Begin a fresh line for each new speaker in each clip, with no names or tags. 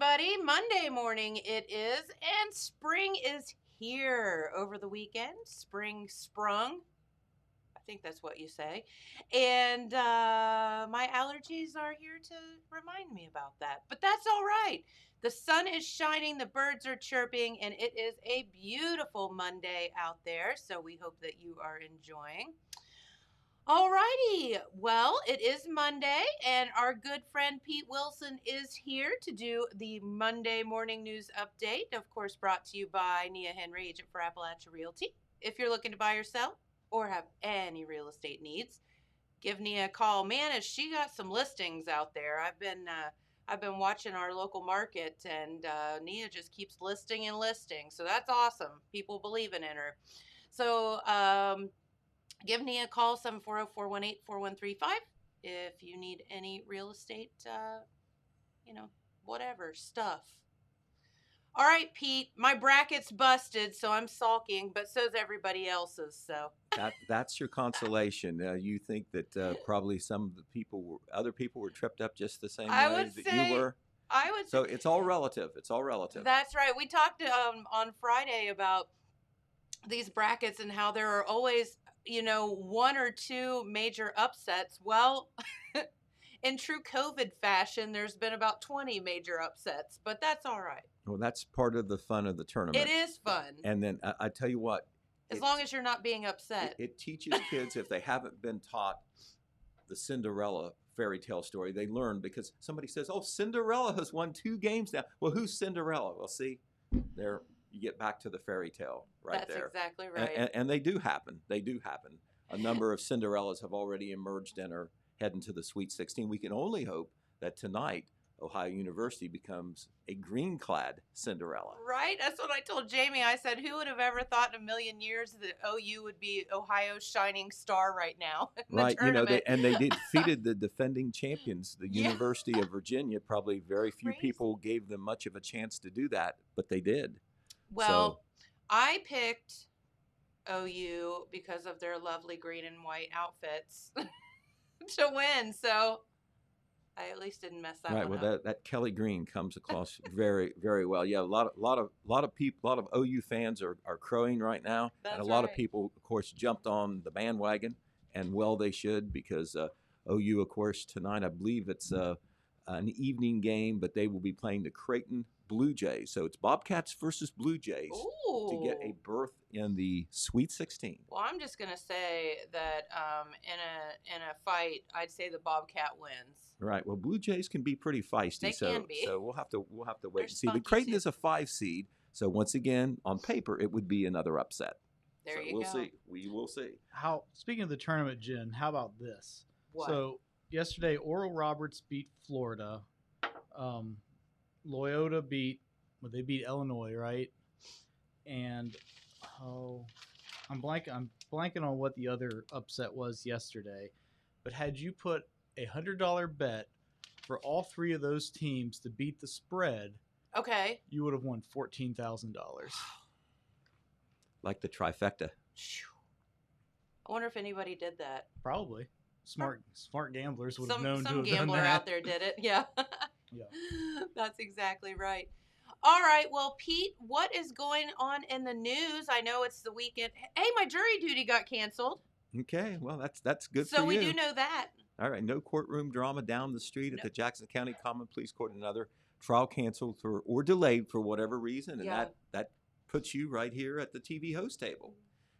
everybody. Monday morning it is, and spring is here over the weekend. Spring sprung. I think that's what you say. And my allergies are here to remind me about that. But that's all right. The sun is shining, the birds are chirping, and it is a beautiful Monday out there. So we hope that you are enjoying. Alrighty, well, it is Monday, and our good friend Pete Wilson is here to do the Monday morning news update. Of course, brought to you by Nia Henry, agent for Appalachia Realty. If you're looking to buy or sell, or have any real estate needs, give Nia a call. Man, has she got some listings out there? I've been watching our local market, and Nia just keeps listing and listing. So that's awesome. People believing in her. So give Nia a call, 740-418-4135, if you need any real estate, whatever stuff. All right, Pete, my bracket's busted, so I'm sulking, but so's everybody else's. So
that's your consolation. You think that probably other people were tripped up just the same way that you were.
I would.
So it's all relative. It's all relative.
That's right. We talked on Friday about these brackets and how there are always one or two major upsets. Well, in true COVID fashion, there's been about 20 major upsets, but that's all right.
Well, that's part of the fun of the tournament.
It is fun.
And then I tell you what.
As long as you're not being upset.
It teaches kids, if they haven't been taught the Cinderella fairy tale story, they learn, because somebody says, oh, Cinderella has won 2 games now. Well, who's Cinderella? Well, see, there you get back to the fairy tale right there.
That's exactly right.
And they do happen. They do happen. A number of Cinderellas have already emerged and are heading to the Sweet 16. We can only hope that tonight Ohio University becomes a green-clad Cinderella.
Right? That's what I told Jamie. I said, who would have ever thought in a million years that OU would be Ohio's shining star right now?
Right. They defeated the defending champions, the University of Virginia. Probably very few people gave them much of a chance to do that, but they did.
Well, I picked OU because of their lovely green and white outfits to win. So I at least didn't mess that one up.
Right. Well, that Kelly Green comes across very, very well. Yeah, a lot of people, a lot of OU fans are crowing right now, and a lot of people, of course, jumped on the bandwagon, and well, they should, because OU, of course, tonight I believe it's an evening game, but they will be playing the Creighton Blue Jays. So it's Bobcats versus Blue Jays to get a berth in the Sweet 16.
Well, I'm just gonna say that in a fight, I'd say the Bobcat wins.
Right. Well, Blue Jays can be pretty feisty.
They can be.
So we'll have to wait and see. But Creighton is a 5 seed. So once again, on paper, it would be another upset.
We'll
see. We will see.
Speaking of the tournament, Jen, how about this?
What?
So yesterday, Oral Roberts beat Florida. Loyola beat Illinois, right? And I'm blanking on what the other upset was yesterday. But had you put a $100 bet for all 3 of those teams to beat the spread,
okay,
you would have won $14,000.
Like the trifecta.
I wonder if anybody did that.
Probably. Smart gamblers would have known to have done that.
Some gambler out there did it. Yeah.
Yeah.
That's exactly right. All right. Well, Pete, what is going on in the news? I know it's the weekend. Hey, my jury duty got canceled.
Okay. Well, that's good for you.
So we do know that.
All right. No courtroom drama down the street at the Jackson County Common Pleas Court. Another trial canceled or delayed for whatever reason. And that puts you right here at the TV host table,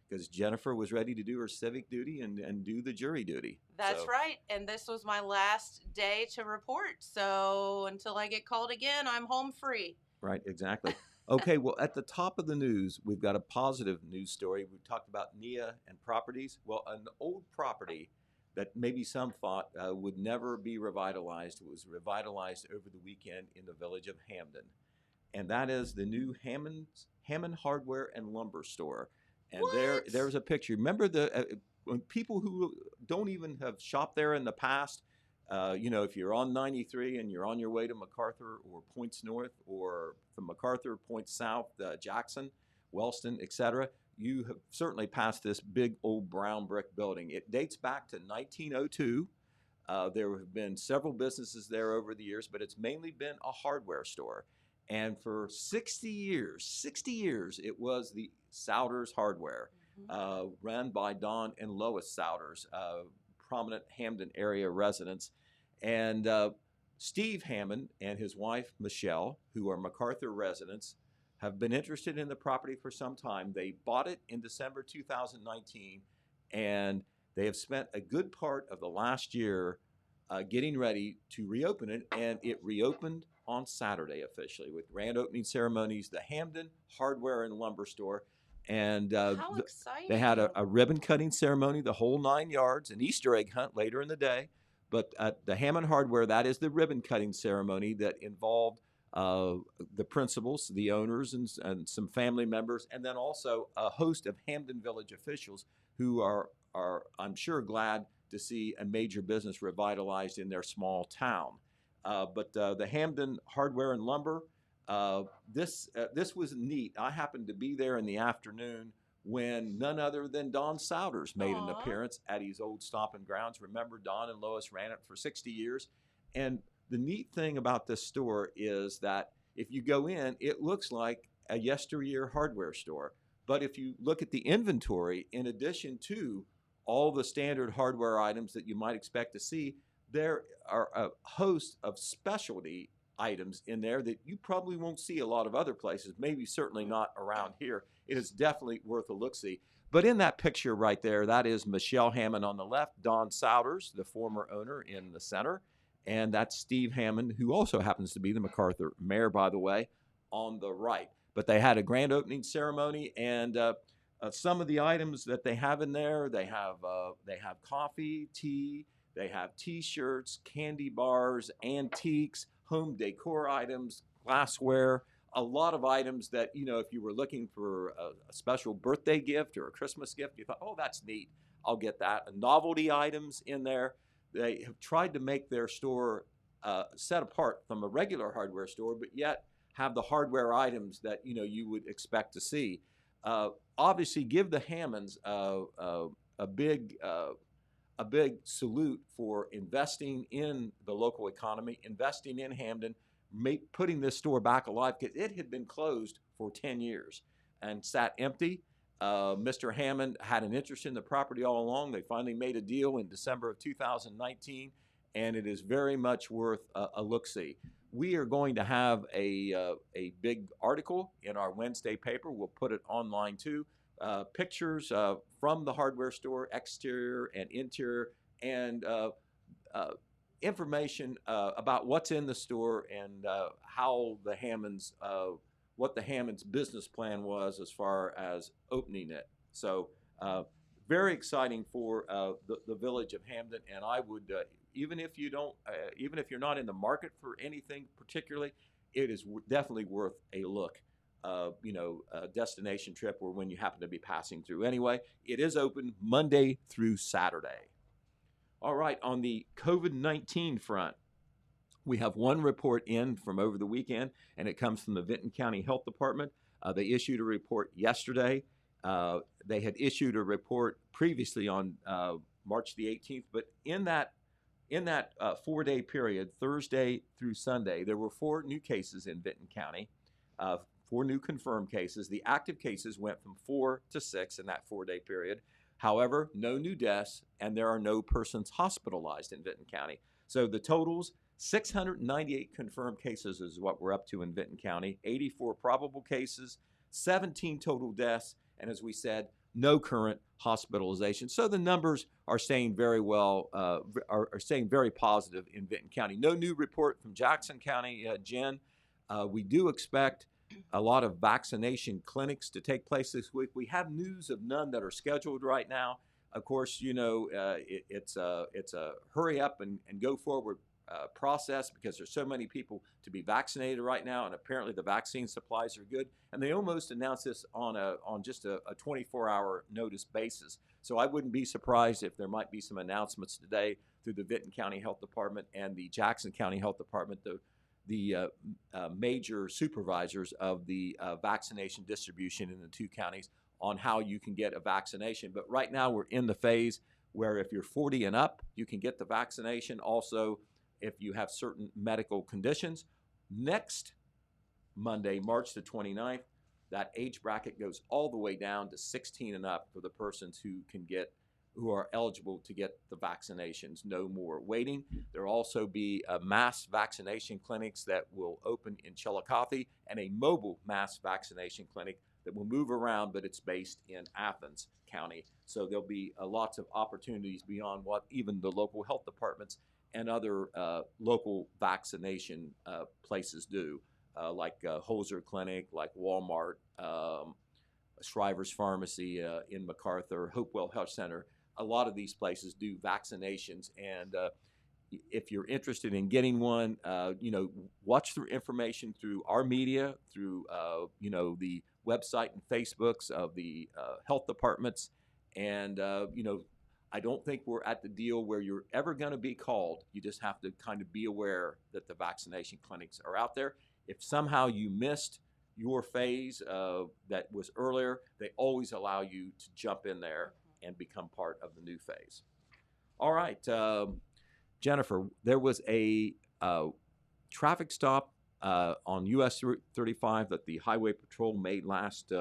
because Jennifer was ready to do her civic duty and do the jury duty.
That's right. And this was my last day to report. So until I get called again, I'm home free.
Right, exactly. Okay, well, at the top of the news, we've got a positive news story. We talked about Nia and properties. Well, an old property that maybe some thought would never be revitalized was revitalized over the weekend in the village of Hamden. And that is the new Hammond Hardware and Lumber Store. And there's a picture. Remember when people who don't even have shopped there in the past, if you're on 93 and you're on your way to MacArthur or points north, or from MacArthur, points south, Jackson, Wellston, etc., you have certainly passed this big old brown brick building. It dates back to 1902. There have been several businesses there over the years, but it's mainly been a hardware store. And for 60 years, it was the Souders Hardware, run by Don and Lois Souders, prominent Hampden area residents. And Steve Hammond and his wife, Michelle, who are MacArthur residents, have been interested in the property for some time. They bought it in December 2019, and they have spent a good part of the last year getting ready to reopen it, and it reopened on Saturday officially with grand opening ceremonies, the Hampden Hardware and Lumber Store. And
How exciting.
they had a ribbon cutting ceremony, the whole 9 yards, an Easter egg hunt later in the day. But at the Hammond Hardware, that is the ribbon cutting ceremony that involved the principals, the owners, and some family members, and then also a host of Hampden Village officials who are I'm sure, glad to see a major business revitalized in their small town. But the Hampden Hardware and Lumber, this was neat. I happened to be there in the afternoon when none other than Don Souders made an appearance at his old stomping grounds. Remember, Don and Lois ran it for 60 years. And the neat thing about this store is that if you go in, it looks like a yesteryear hardware store. But if you look at the inventory, in addition to all the standard hardware items that you might expect to see, there are a host of specialty items in there that you probably won't see a lot of other places, maybe certainly not around here. It is definitely worth a look-see. But in that picture right there, that is Michelle Hammond on the left, Don Souders, the former owner, in the center, and that's Steve Hammond, who also happens to be the MacArthur mayor, by the way, on the right. But they had a grand opening ceremony, and some of the items that they have in there, they have coffee, tea, they have T-shirts, candy bars, antiques, home decor items, glassware, a lot of items that, you know, if you were looking for a special birthday gift or a Christmas gift, you thought, oh, that's neat, I'll get that. Novelty items in there. They have tried to make their store set apart from a regular hardware store, but yet have the hardware items that, you know, you would expect to see. Obviously, give the Hammonds a big salute for investing in the local economy, investing in Hampden, putting this store back alive, because it had been closed for 10 years and sat empty. Mr. Hammond had an interest in the property all along. They finally made a deal in December of 2019, and it is very much worth a look-see. We are going to have a big article in our Wednesday paper. We'll put it online too. Pictures from the hardware store, exterior and interior, and information about what's in the store and how the Hammonds, what the Hammonds' business plan was as far as opening it. So very exciting for the village of Hampden, and I would, even if you're not in the market for anything particularly, it is definitely worth a look. A destination trip, or when you happen to be passing through. Anyway, it is open Monday through Saturday. All right, on the COVID-19 front, we have one report in from over the weekend, and it comes from the Vinton County Health Department. They issued a report yesterday. They had issued a report previously on March the 18th, but in that 4-day period, Thursday through Sunday, there were 4 new cases in Vinton County, 4 new confirmed cases. The active cases went from 4 to 6 in that 4-day period. However, no new deaths, and there are no persons hospitalized in Vinton County. So the totals, 698 confirmed cases is what we're up to in Vinton County, 84 probable cases, 17 total deaths, and as we said, no current hospitalization. So the numbers are staying very well, are staying very positive in Vinton County. No new report from Jackson County, Jen. We do expect a lot of vaccination clinics to take place this week. We have news of none that are scheduled right now. Of course, you know, it's a hurry up and go forward process, because there's so many people to be vaccinated right now, and apparently the vaccine supplies are good. And they almost announced this on just a 24-hour notice basis. So I wouldn't be surprised if there might be some announcements today through the Vinton County Health Department and the Jackson County Health Department, the major supervisors of the vaccination distribution in the 2 counties, on how you can get a vaccination. But right now we're in the phase where if you're 40 and up, you can get the vaccination. Also, if you have certain medical conditions. Next Monday, March the 29th, that age bracket goes all the way down to 16 and up for the persons who are eligible to get the vaccinations. No more waiting. There will also be mass vaccination clinics that will open in Chillicothe and a mobile mass vaccination clinic that will move around, but it's based in Athens County. So there'll be lots of opportunities beyond what even the local health departments and other local vaccination places do, like Holzer Clinic, like Walmart, Shriver's Pharmacy in MacArthur, Hopewell Health Center. A lot of these places do vaccinations, and if you're interested in getting one, watch through information through our media, through the website and Facebooks of the health departments, and I don't think we're at the deal where you're ever going to be called. You just have to kind of be aware that the vaccination clinics are out there. If somehow you missed your phase that was earlier, they always allow you to jump in there and become part of the new phase. All right, Jennifer, there was a traffic stop on US 35 that the Highway Patrol made last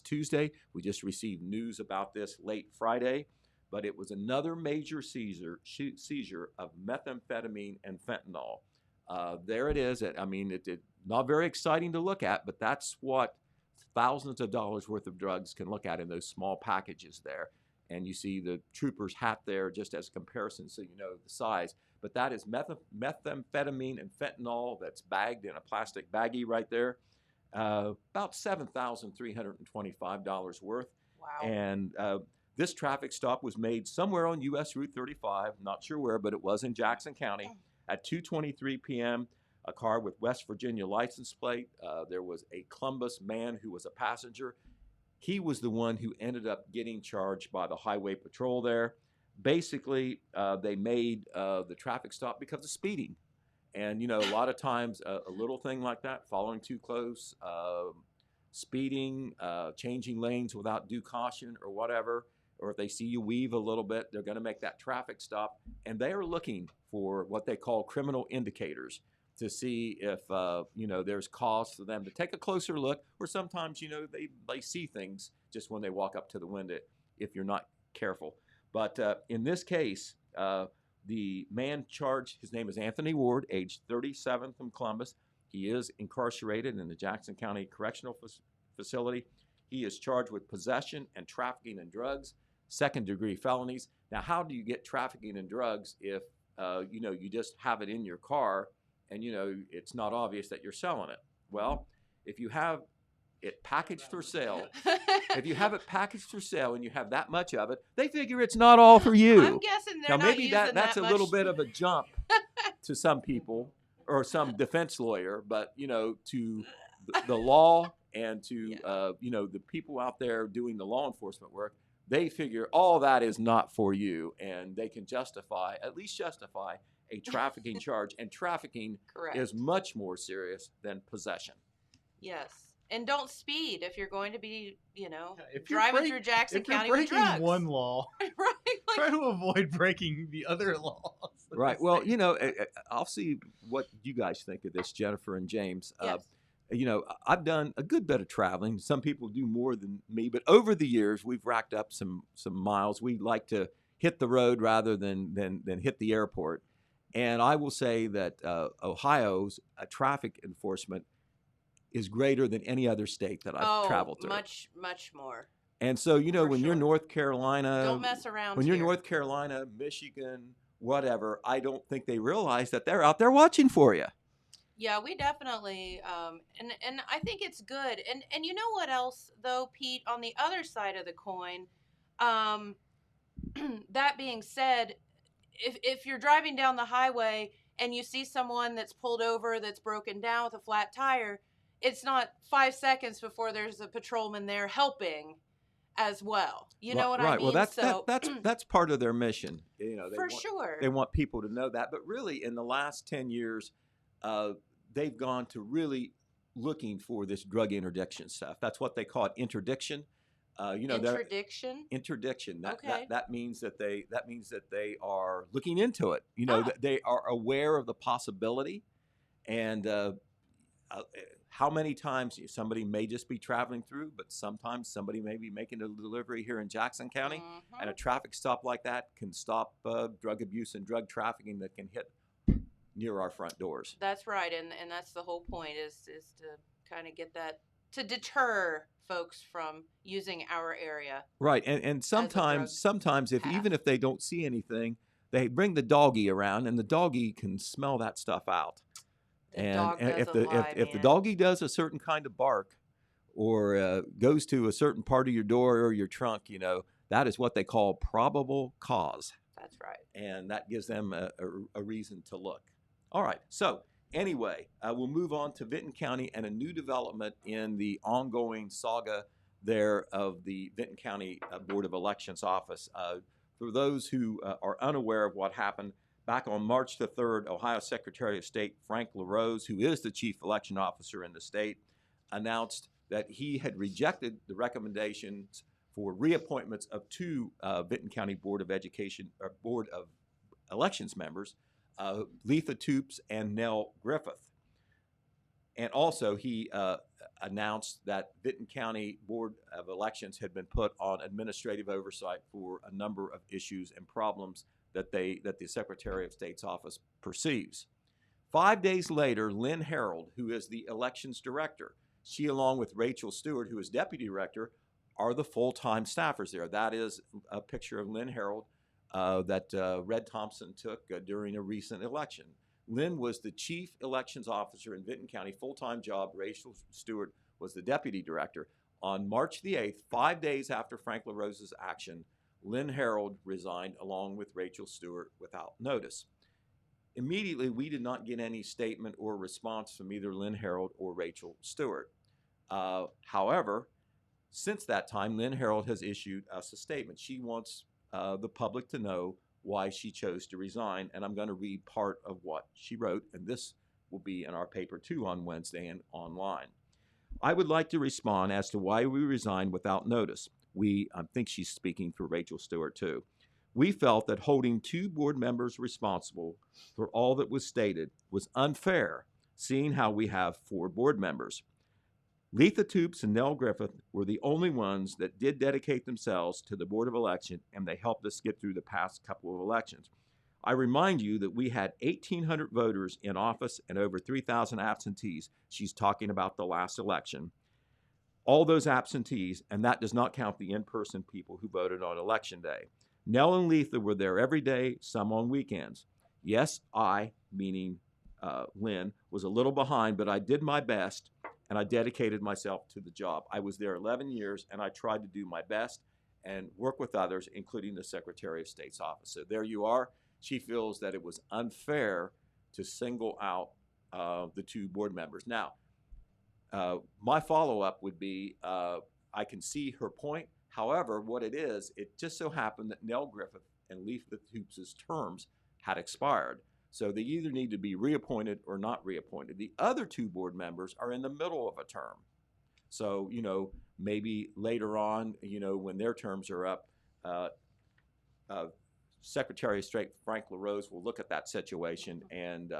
Tuesday. We just received news about this late Friday, but it was another major seizure of methamphetamine and fentanyl. There it is. It's not very exciting to look at, but that's what thousands of dollars worth of drugs can look at in those small packages there. And you see the trooper's hat there just as a comparison so you know the size. But that is methamphetamine and fentanyl that's bagged in a plastic baggie right there. About $7,325 worth.
Wow.
And this traffic stop was made somewhere on US Route 35, not sure where, but it was in Jackson County. At 2:23 p.m., a car with West Virginia license plate. There was a Columbus man who was a passenger. He was the one who ended up getting charged by the Highway Patrol there. Basically, they made the traffic stop because of speeding. And, a lot of times a little thing like that, following too close, speeding, changing lanes without due caution or whatever, or if they see you weave a little bit, they're going to make that traffic stop. And they are looking for what they call criminal indicators to see if, there's cause for them to take a closer look, or sometimes, they see things just when they walk up to the window if you're not careful. But in this case, the man charged, his name is Anthony Ward, age 37, from Columbus. He is incarcerated in the Jackson County Correctional Facility. He is charged with possession and trafficking in drugs, second-degree felonies. Now, how do you get trafficking in drugs if, you just have it in your car and, it's not obvious that you're selling it? Well, if you have it packaged for sale, and you have that much of it, they figure it's not all for you.
I'm guessing they're
now,
not
maybe
using
that's
that
a little
much.
bit of a jump to some people or some defense lawyer, but, to the law and to, the people out there doing the law enforcement work, they figure all that is not for you, and they can at least justify a trafficking charge, and trafficking
Correct.
is much more serious than possession.
Yes. And don't speed if you're going to be,
If you're
driving through Jackson
if you're
County with
breaking
drugs.
one law,
Right?
try to avoid breaking the other laws.
Right. Well, I'll see what you guys think of this, Jennifer and James.
Yes.
I've done a good bit of traveling. Some people do more than me, but over the years, we've racked up some miles. We like to hit the road rather than hit the airport. And I will say that Ohio's traffic enforcement is greater than any other state that I've traveled through.
Much, much more.
And so,
For
when
sure.
you're North Carolina,
Don't mess around
when
here.
you're North Carolina, Michigan, whatever, I don't think they realize that they're out there watching for you.
Yeah, we definitely, and I think it's good. And you know what else, though, Pete, on the other side of the coin, that being said, if you're driving down the highway and you see someone that's pulled over that's broken down with a flat tire, it's not 5 seconds before there's a patrolman there helping as well. You know what I mean?
Well, that's part of their mission.
Sure.
They want people to know that. But really, in the last 10 years, they've gone to really looking for this drug interdiction stuff. That's what they call it, interdiction. they're
Interdiction.
interdiction.
Okay.
That means that they are looking into it.
Ah.
That they are aware of the possibility, and how many times somebody may just be traveling through, but sometimes somebody may be making a delivery here in Jackson County, and a traffic stop like that can stop drug abuse and drug trafficking that can hit near our front doors.
That's right, and that's the whole point is to kind of get that to deter folks from using our area.
Right, and sometimes if
path.
even if they don't see anything, they bring the doggy around, and the doggy can smell that stuff out.
The dog doesn't
If the
man.
doggy does a certain kind of bark, or goes to a certain part of your door or your trunk, that is what they call probable cause,
That's right.
and that gives them a reason to look. All right, so anyway, we'll move on to Vinton County and a new development in the ongoing saga there of the Vinton County Board of Elections office. For those who are unaware of what happened, back on March the 3rd, Ohio Secretary of State Frank LaRose, who is the chief election officer in the state, announced that he had rejected the recommendations for reappointments of two Vinton County Board of Elections members, Letha Toops and Nell Griffith. And also he announced that Vinton County Board of Elections had been put on administrative oversight for a number of issues and problems that the Secretary of State's office perceives. 5 days later, Lynn Harold, who is the elections director, she along with Rachel Stewart, who is deputy director, are the full-time staffers there. That is a picture of Lynn Harold that Red Thompson took during a recent election. Lynn was the chief elections officer in Vinton County, full-time job. Rachel Stewart was the deputy director. On March the 8th, 5 days after Frank LaRose's action, Lynn Harold resigned along with Rachel Stewart without notice. Immediately, we did not get any statement or response from either Lynn Harold or Rachel Stewart. However, since that time, Lynn Harold has issued us a statement. She wants the public to know why she chose to resign, and I'm going to read part of what she wrote, and this will be in our paper too on Wednesday and online. I would like to respond as to why we resigned without notice. I think she's speaking for Rachel Stewart too. We felt that holding two board members responsible for all that was stated was unfair, seeing how we have 4 board members. Letha Toops and Nell Griffith were the only ones that did dedicate themselves to the Board of Election, and they helped us get through the past couple of elections. I remind you that we had 1,800 voters in office and over 3,000 absentees. She's talking about the last election. All those absentees, and that does not count the in-person people who voted on Election Day. Nell and Letha were there every day, some on weekends. Yes, I, meaning Lynn, was a little behind, but I did my best, and I dedicated myself to the job. I was there 11 years, and I tried to do my best and work with others, including the Secretary of State's office. So there you are. She feels that it was unfair to single out the 2 board members. Now, my follow-up would be, I can see her point. However, what it just so happened that Nell Griffith and Letha Toops' terms had expired. So they either need to be reappointed or not reappointed. The other 2 board members are in the middle of a term. So, maybe later on, when their terms are up, Secretary of State Frank LaRose will look at that situation and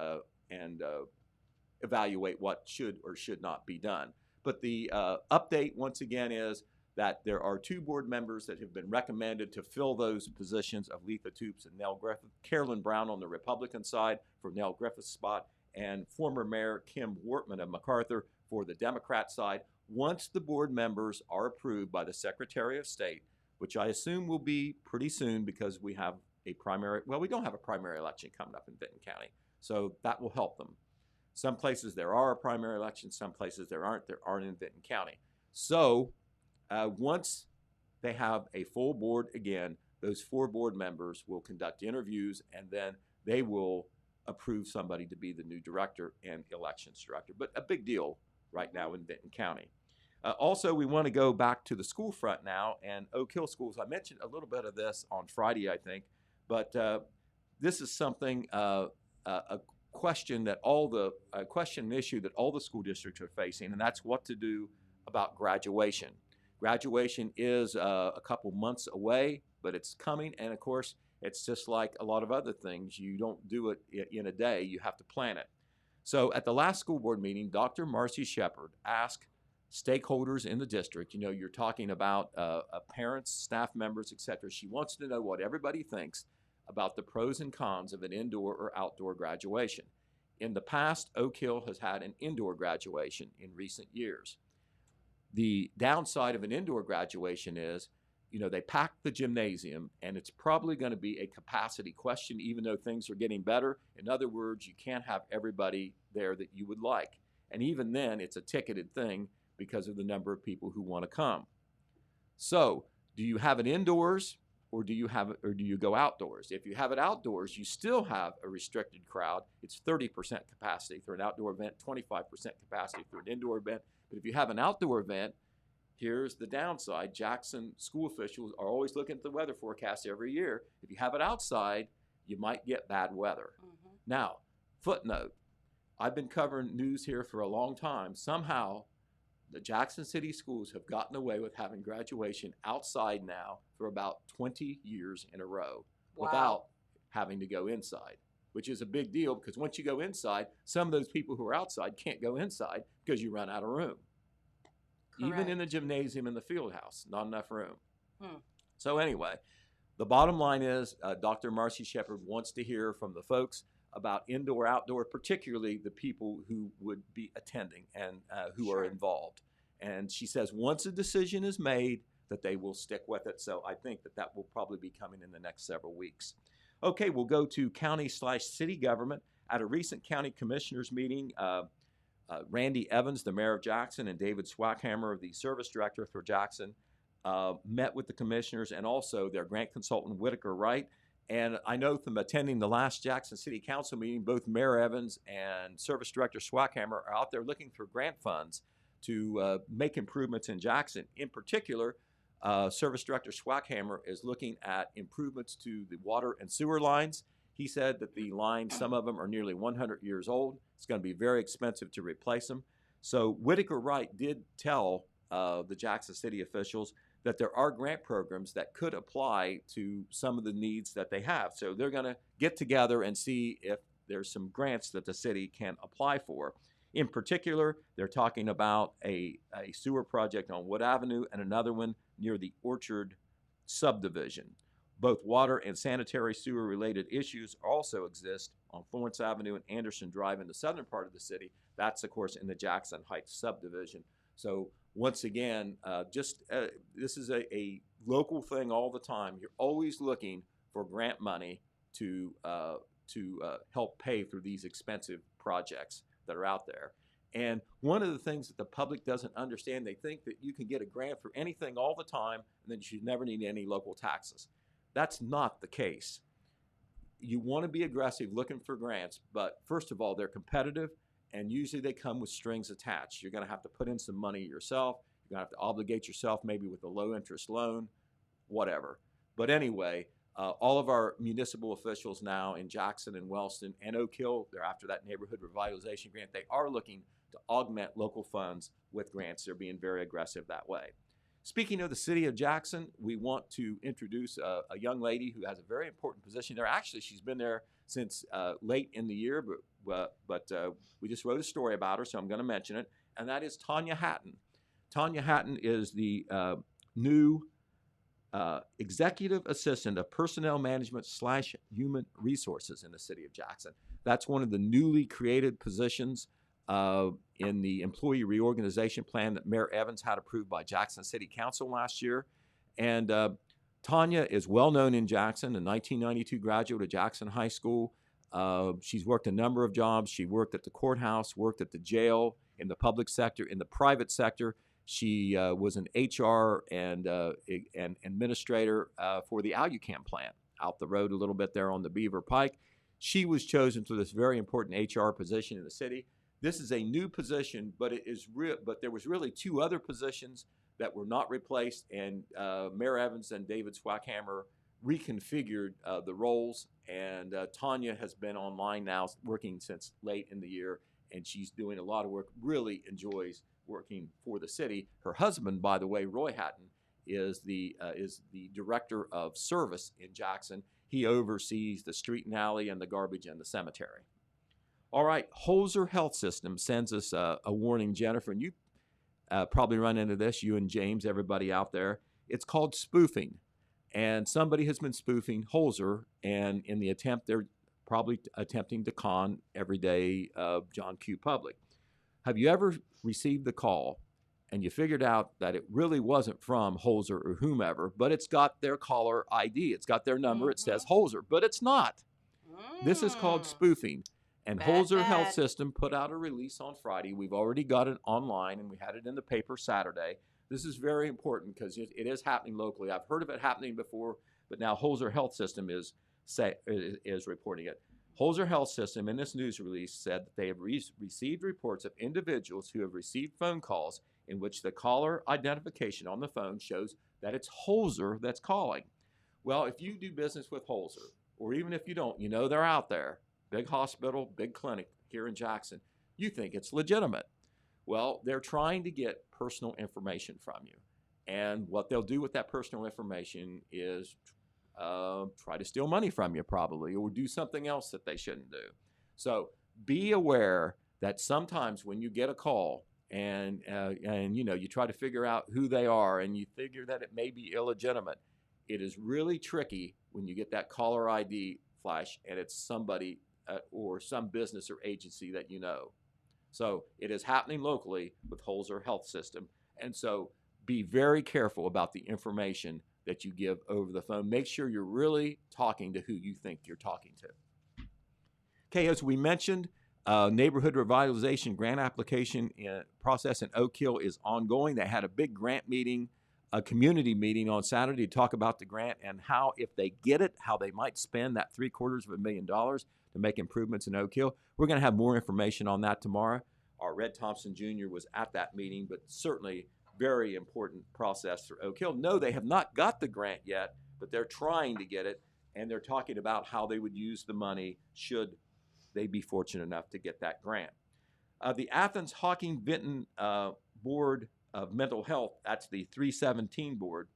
evaluate what should or should not be done. But the update, once again, is that there are 2 board members that have been recommended to fill those positions of Letha Toops and Nell Griffith. Carolyn Brown on the Republican side for Nell Griffith's spot, and former Mayor Kim Wortman of MacArthur for the Democrat side. Once the board members are approved by the Secretary of State, which I assume will be pretty soon because we have a primary, well, we don't have a primary election coming up in Vinton County, so that will help them. Some places there are a primary election, some places there aren't in Vinton County. So once they have a full board again, those 4 board members will conduct interviews, and then they will approve somebody to be the new director and elections director. But a big deal right now in Vinton County. Also, we want to go back to the school front now, and Oak Hill Schools. I mentioned a little bit of this on Friday, I think, but this is something, a question and issue that all the school districts are facing, and that's what to do about graduation. Graduation is a couple months away, but it's coming. And of course, it's just like a lot of other things. You don't do it in a day, you have to plan it. So at the last school board meeting, Dr. Marcy Shepard asked stakeholders in the district, you're talking about parents, staff members, etc. She wants to know what everybody thinks about the pros and cons of an indoor or outdoor graduation. In the past, Oak Hill has had an indoor graduation in recent years. The downside of an indoor graduation is, they pack the gymnasium, and it's probably going to be a capacity question, even though things are getting better. In other words, you can't have everybody there that you would like. And even then, it's a ticketed thing because of the number of people who want to come. So, do you have it indoors, or do you go outdoors? If you have it outdoors, you still have a restricted crowd. It's 30% capacity for an outdoor event, 25% capacity for an indoor event. But if you have an outdoor event, here's the downside. Jackson school officials are always looking at the weather forecast every year. If you have it outside, you might get bad weather. Mm-hmm. Now, footnote, I've been covering news here for a long time. Somehow, the Jackson City schools have gotten away with having graduation outside now for about 20 years in a row. Wow. Without having to go inside, which is a big deal because once you go inside, some of those people who are outside can't go inside because you run out of room. Correct. Even in the gymnasium and the field house, not enough room. So anyway, the bottom line is Dr. Marcy Shepard wants to hear from the folks about indoor, outdoor, particularly the people who would be attending and who are involved. And she says once a decision is made, that they will stick with it. So I think that will probably be coming in the next several weeks. Okay, we'll go to county/city government. At a recent county commissioners meeting, Randy Evans, the mayor of Jackson, and David Swackhammer, the service director for Jackson, met with the commissioners and also their grant consultant, Whitaker Wright. And I know from attending the last Jackson City Council meeting, both Mayor Evans and Service Director Swackhammer are out there looking for grant funds to make improvements in Jackson. In particular, Service Director Swackhammer is looking at improvements to the water and sewer lines. He said that the lines, some of them are nearly 100 years old. It's going to be very expensive to replace them. So Whitaker Wright did tell the Jackson City officials that there are grant programs that could apply to some of the needs that they have. So they're going to get together and see if there's some grants that the city can apply for. In particular, they're talking about a sewer project on Wood Avenue and another one near the Orchard subdivision. Both water and sanitary sewer related issues also exist on Florence Avenue and Anderson Drive in the southern part of the city. That's, of course, in the Jackson Heights subdivision. So once again, this is a local thing all the time. You're always looking for grant money to help pay for these expensive projects that are out there. And one of the things that the public doesn't understand, they think that you can get a grant for anything all the time and then you should never need any local taxes. That's not the case. You want to be aggressive looking for grants, but first of all, they're competitive, and usually they come with strings attached. You're going to have to put in some money yourself. You're going to have to obligate yourself maybe with a low-interest loan, whatever. But anyway, all of our municipal officials now in Jackson and Wellston and Oak Hill, they're after that neighborhood revitalization grant. They are looking to augment local funds with grants. They're being very aggressive that way. Speaking of the city of Jackson, we want to introduce a young lady who has a very important position there. Actually, she's been there since late in the year, but we just wrote a story about her, so I'm going to mention it, and that is Tanya Hatton. Tanya Hatton is the new Executive Assistant of Personnel Management / Human Resources in the city of Jackson. That's one of the newly created positions in the employee reorganization plan that Mayor Evans had approved by Jackson City Council last year. And Tanya is well known in Jackson, a 1992 graduate of Jackson High School. She's worked a number of jobs. She worked at the courthouse, worked at the jail, in the public sector, in the private sector. She was an HR and administrator for the Alucam plant out the road a little bit there on the Beaver Pike. She was chosen for this very important HR position in the city. This is a new position, but but there was really two other positions that were not replaced, and Mayor Evans and David Swackhammer reconfigured the roles, and Tanya has been online now working since late in the year, and she's doing a lot of work, really enjoys working for the city. Her husband, by the way, Roy Hatton, is the director of service in Jackson. He oversees the street and alley and the garbage and the cemetery. All right, Holzer Health System sends us a warning, Jennifer, and you probably run into this, you and James, everybody out there. It's called spoofing, and somebody has been spoofing Holzer, and in the attempt, they're probably attempting to con everyday John Q. Public. Have you ever received the call and you figured out that it really wasn't from Holzer or whomever, but it's got their caller ID, it's got their number, it says Holzer, but it's not. This is called spoofing. And Holzer Health System put out a release on Friday. We've already got it online, and we had it in the paper Saturday. This is very important because it is happening locally. I've heard of it happening before, but now Holzer Health System is reporting it. Holzer Health System, in this news release, said that they have received reports of individuals who have received phone calls in which the caller identification on the phone shows that it's Holzer that's calling. Well, if you do business with Holzer, or even if you don't, you know they're out there. Big hospital, big clinic here in Jackson, you think it's legitimate. Well, they're trying to get personal information from you. And what they'll do with that personal information is try to steal money from you probably, or do something else that they shouldn't do. So be aware that sometimes when you get a call and you know, you try to figure out who they are and you figure that it may be illegitimate, it is really tricky when you get that caller ID flash and it's somebody or some business or agency that you know. So it is happening locally with Holzer Health System. And so be very careful about the information that you give over the phone. Make sure you're really talking to who you think you're talking to. Okay, as we mentioned, neighborhood revitalization grant application process in Oak Hill is ongoing. They had a big grant meeting, a community meeting on Saturday to talk about the grant and how, if they get it, how they might spend that $750,000 to make improvements in Oak Hill. We're going to have more information on that tomorrow. Our Red Thompson Jr. was at that meeting, but certainly very important process for Oak Hill. No, they have not got the grant yet, but they're trying to get it, and they're talking about how they would use the money should they be fortunate enough to get that grant. The Athens Hocking Vinton Board of Mental Health, that's the 317 board,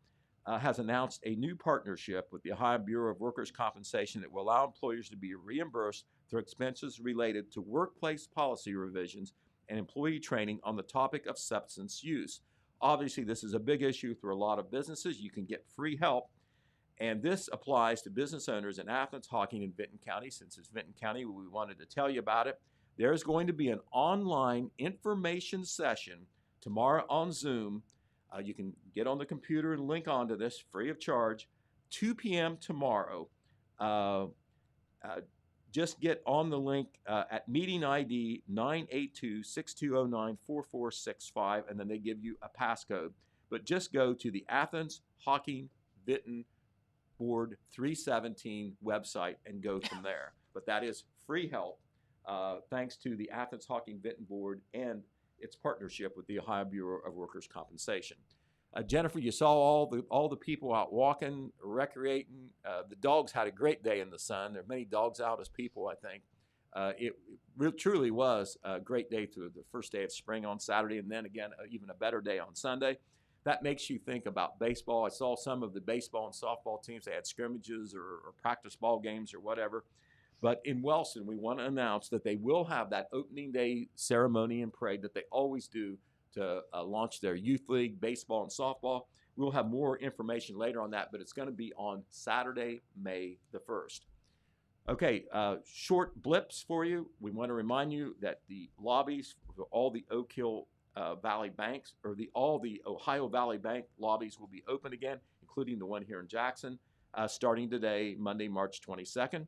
has announced a new partnership with the Ohio Bureau of Workers' Compensation that will allow employers to be reimbursed for expenses related to workplace policy revisions and employee training on the topic of substance use. Obviously, this is a big issue for a lot of businesses. You can get free help, and this applies to business owners in Athens, Hocking, and Vinton County. Since it's Vinton County, we wanted to tell you about it. There's going to be an online information session tomorrow on Zoom. You can get on the computer and link onto this free of charge, 2 p.m. tomorrow. Just get on the link at meeting ID 982-6209-4465, and then they give you a passcode. But just go to the Athens Hocking Vinton Board 317 website and go from there. But that is free help thanks to the Athens Hocking Vinton Board and its partnership with the Ohio Bureau of Workers' Compensation. Jennifer, you saw all the people out walking, recreating. The dogs had a great day in the sun. There are many dogs out as people, I think. It truly was a great day through the first day of spring on Saturday, and then again, even a better day on Sunday. That makes you think about baseball. I saw some of the baseball and softball teams. They had scrimmages or practice ball games or whatever. But in Wellston, we want to announce that they will have that opening day ceremony and parade that they always do to launch their youth league, baseball and softball. We'll have more information later on that, but it's going to be on Saturday, May the 1st. Okay, short blips for you. We want to remind you that the lobbies for all the Oak Hill Valley banks, or all the Ohio Valley Bank lobbies, will be open again, including the one here in Jackson, starting today, Monday, March 22nd.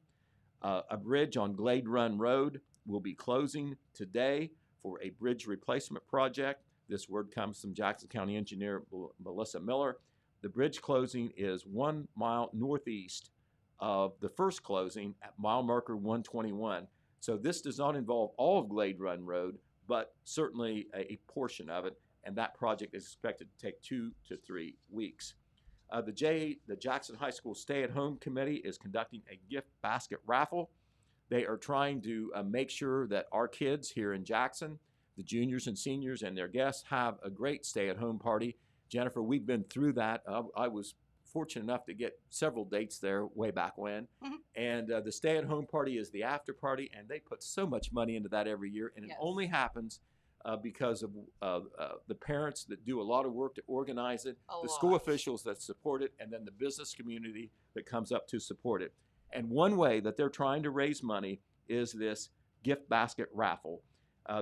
A bridge on Glade Run Road will be closing today for a bridge replacement project. This word comes from Jackson County Engineer Melissa Miller. The bridge closing is 1 mile northeast of the first closing at mile marker 121. So this does not involve all of Glade Run Road, but certainly a portion of it, and that project is expected to take 2 to 3 weeks. The Jackson High School Stay-at-Home Committee is conducting a gift basket raffle. They are trying to make sure that our kids here in Jackson The juniors and seniors and their guests have a great stay-at-home party. Jennifer, we've been through that. I was fortunate enough to get several dates there way back when.
Mhm.
And the stay-at-home party is the after party, and they put so much money into that every year, and it
Yes.
only happens because of the parents that do a lot of work to organize it,
A
the school
lot.
officials that support it, and then the business community that comes up to support it. And one way that they're trying to raise money is this gift basket raffle.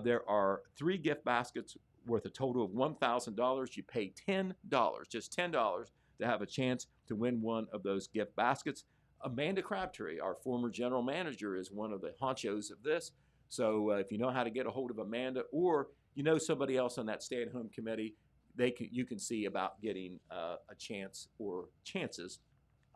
There are 3 gift baskets worth a total of $1,000. You pay $10, just $10, to have a chance to win one of those gift baskets. Amanda Crabtree, our former general manager, is one of the honchos of this. So if you know how to get a hold of Amanda, or you know somebody else on that stay-at-home committee, you can see about getting a chance or chances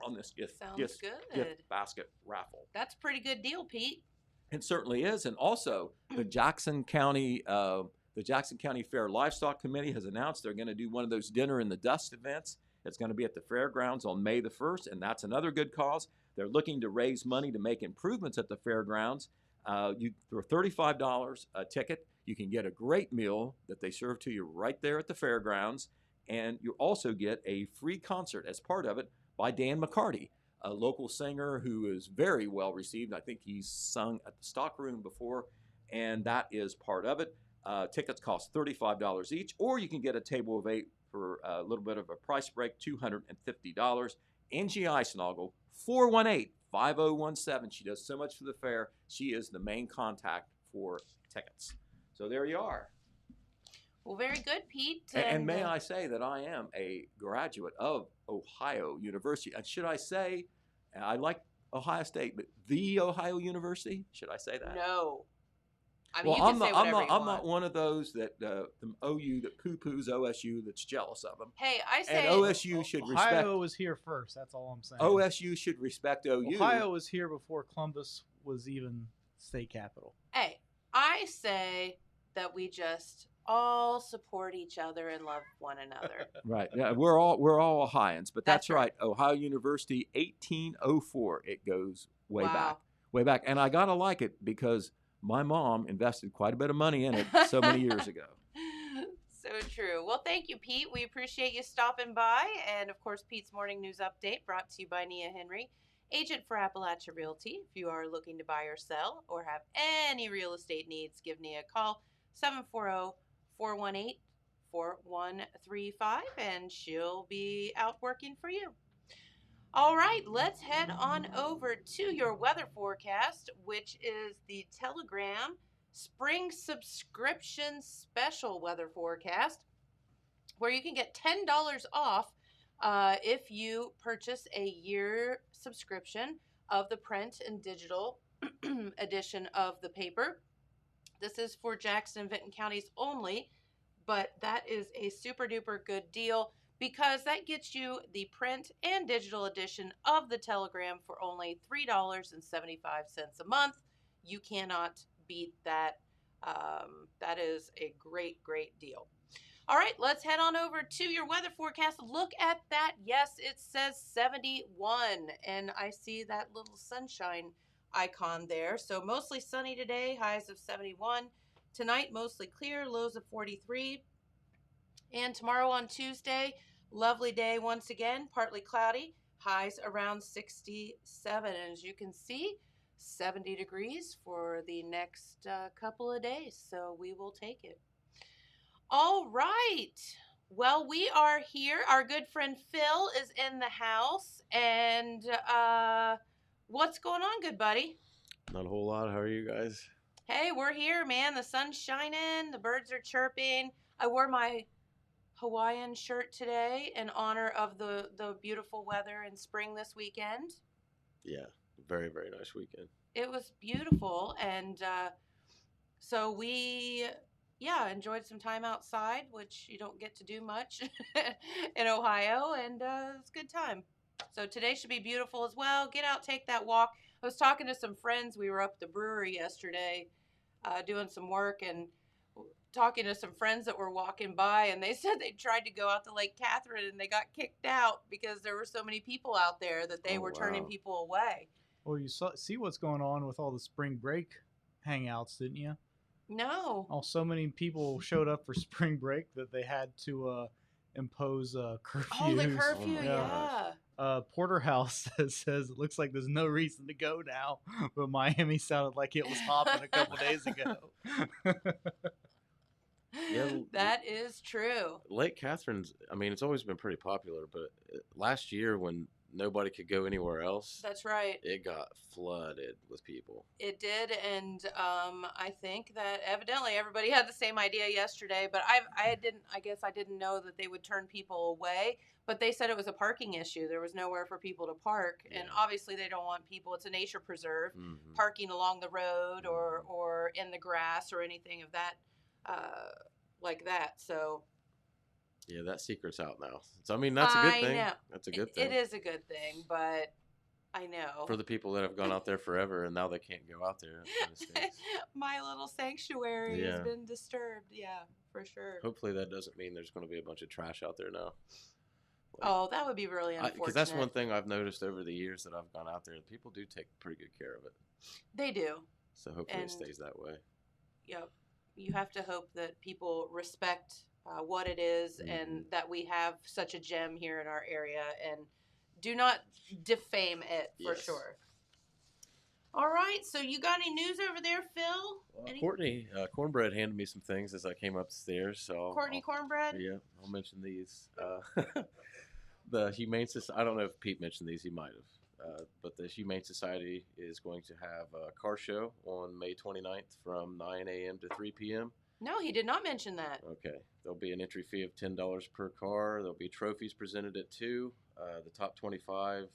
on this
Sounds
gift
good.
basket raffle.
That's a pretty good deal, Pete.
It certainly is, and also the Jackson County Fair Livestock Committee has announced they're going to do one of those Dinner in the Dust events. It's going to be at the fairgrounds on May the 1st, and that's another good cause. They're looking to raise money to make improvements at the fairgrounds. For $35 a ticket, you can get a great meal that they serve to you right there at the fairgrounds, and you also get a free concert as part of it by Dan McCarty, a local singer who is very well received. I think he's sung at the Stock Room before, and that is part of it. Tickets cost $35 each, or you can get a table of 8 for a little bit of a price break, $250. Angie Eisnagel, 418-5017. She does so much for the fair. She is the main contact for tickets. So there you are.
Well, very good, Pete.
And may I say that I am a graduate of Ohio University. And should I say, I like Ohio State, but the Ohio University? Should I say that?
No. I mean,
Well,
you can say whatever you
I'm
want.
not one of those that the OU that poo-poos OSU that's jealous of them.
Hey, I say
And OSU should respect.
Ohio was here first. That's all I'm saying.
OSU should respect OU.
Ohio was here before Columbus was even state capital.
Hey, I say that we just all support each other and love one another.
Right. Yeah, we're all Ohioans, but that's
That's right.
right. Ohio University, 1804. It goes way
Wow.
back, way back, and I gotta like it because my mom invested quite a bit of money in it so many years ago.
So true. Well, thank you, Pete. We appreciate you stopping by. And of course, Pete's Morning News Update brought to you by Nia Henry, agent for Appalachia Realty. If you are looking to buy or sell or have any real estate needs, give Nia a call, 740-418-4135, and she'll be out working for you. All right, let's head on over to your weather forecast, which is the Telegram Spring Subscription Special Weather Forecast, where you can get $10 off if you purchase a year subscription of the print and digital edition of the paper. This is for Jackson and Vinton counties only, but that is a super duper good deal, because that gets you the print and digital edition of the Telegram for only $3.75 a month. You cannot beat that. That is a great, great deal. All right, let's head on over to your weather forecast. Look at that. Yes, it says 71, and I see that little sunshine icon there. So mostly sunny today, highs of 71. Tonight, mostly clear, lows of 43. And tomorrow on Tuesday, lovely day once again, partly cloudy, highs around 67. And as you can see, 70 degrees for the next couple of days. So we will take it. All right. Well, we are here. Our good friend Phil is in the house. And what's going on, good buddy?
Not a whole lot. How are you guys?
Hey, we're here, man. The sun's shining. The birds are chirping. I wore my Hawaiian shirt today in honor of the beautiful weather in spring this weekend.
Yeah, very, very nice weekend.
It was beautiful. And so we, enjoyed some time outside, which you don't get to do much in Ohio. And it's a good time. So today should be beautiful as well. Get out, take that walk. I was talking to some friends. We were up at the brewery yesterday doing some work and talking to some friends that were walking by, and they said they tried to go out to Lake Catherine and they got kicked out because there were so many people out there that they were turning people away.
Well, you see what's going on with all the spring break hangouts, didn't you?
No.
Oh, so many people showed up for spring break that they had to impose curfews.
Oh, the curfew,
my
yeah.
gosh.
Porterhouse says it looks like there's no reason to go now, but Miami sounded like it was hopping a couple days ago.
Yeah,
That is true.
Lake Catherine's, I mean, it's always been pretty popular, but last year when nobody could go anywhere else,
That's right.
it got flooded with people.
It did, and I think that evidently everybody had the same idea yesterday. But I guess I didn't know that they would turn people away. But they said it was a parking issue. There was nowhere for people to park, and
Yeah.
obviously they don't want people. It's a nature preserve,
Mhm.
parking along the road or in the grass or anything of that like that. So
Yeah, that secret's out now. So, I mean, that's a good
I
thing.
know.
That's a good thing.
It is a good thing, but I know
For the people that have gone out there forever and now they can't go out there. That kinda stinks.
my little sanctuary
Yeah.
has been disturbed. Yeah, for sure.
Hopefully that doesn't mean there's going to be a bunch of trash out there now.
Oh, that would be really unfortunate.
Because that's one thing I've noticed over the years that I've gone out there. People do take pretty good care of it.
They do.
So hopefully
And-
it stays that way.
Yep. You have to hope that people respect what it is and that we have such a gem here in our area and do not defame it for
Yes.
sure. All right. So you got any news over there, Phil? Any-
Courtney, Cornbread handed me some things as I came up the stairs. So
Courtney Cornbread?
Yeah, I'll mention these. The Humane Society, I don't know if Pete mentioned these, he might have. But the Humane Society is going to have a car show on May 29th from 9 a.m. to 3 p.m.
No, he did not mention that.
Okay. There'll be an entry fee of $10 per car. There'll be trophies presented at 2. The top 25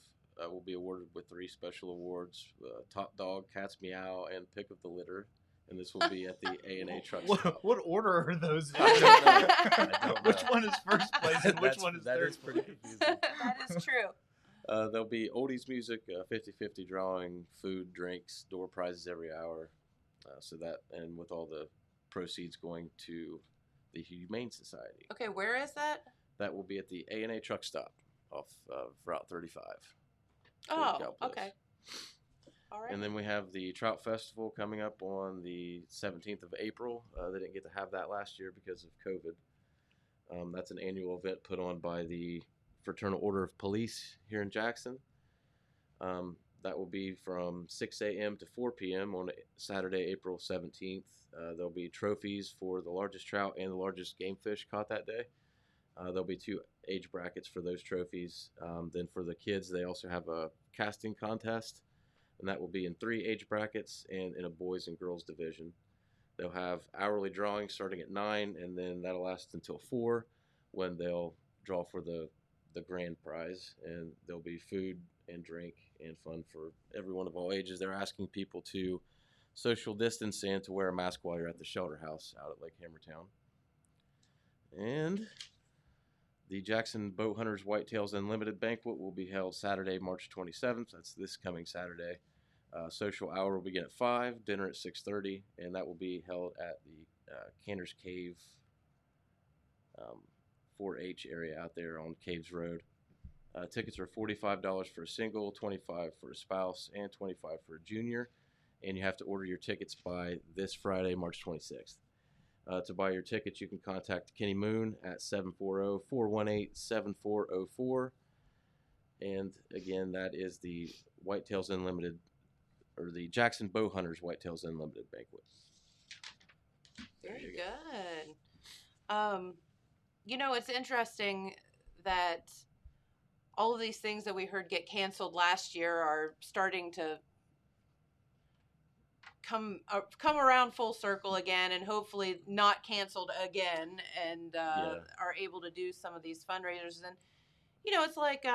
will be awarded with 3 special awards: Top Dog, Cat's Meow, and Pick of the Litter. And this will be at the A&A truck stop.
What order are those?
I don't know. I don't
Which
know.
one is first place and which one is
That
third
is pretty
place?
confusing.
That is true.
There'll be oldies music, 50-50 drawing, food, drinks, door prizes every hour. So that, and with all the proceeds going to the Humane Society.
Okay, where is that?
That will be at the A&A truck stop off Route 35.
Oh,
Cow Place.
okay. All right.
And then we have the Trout Festival coming up on the 17th of April. They didn't get to have that last year because of COVID. That's an annual event put on by the Fraternal Order of Police here in Jackson. That will be from 6 a.m. to 4 p.m. on Saturday, April 17th. There'll be trophies for the largest trout and the largest game fish caught that day. There'll be 2 age brackets for those trophies. Then for the kids, they also have a casting contest, and that will be in 3 age brackets and in a boys and girls division. They'll have hourly drawings starting at 9, and then that'll last until 4, when they'll draw for the grand prize, and there'll be food and drink and fun for everyone of all ages. They're asking people to social distance and to wear a mask while you're at the shelter house out at Lake Hammertown. And the Jackson Boat Hunters Whitetails Unlimited Banquet will be held Saturday, March 27th. That's this coming Saturday. Social hour will begin at 5, dinner at 6:30, and that will be held at the Cantor's Cave 4-H area out there on Caves Road. Tickets are $45 for a single, $25 for a spouse, and $25 for a junior. And you have to order your tickets by this Friday, March 26th. To buy your tickets, you can contact Kenny Moon at 740-418-7404. And again, that is the Whitetails Unlimited, or the Jackson Bow Hunters Whitetails Unlimited Banquet.
Very good. You know, it's interesting that all of these things that we heard get canceled last year are starting to come around full circle again, and hopefully not canceled again, and are able to do some of these fundraisers. And you know, it's like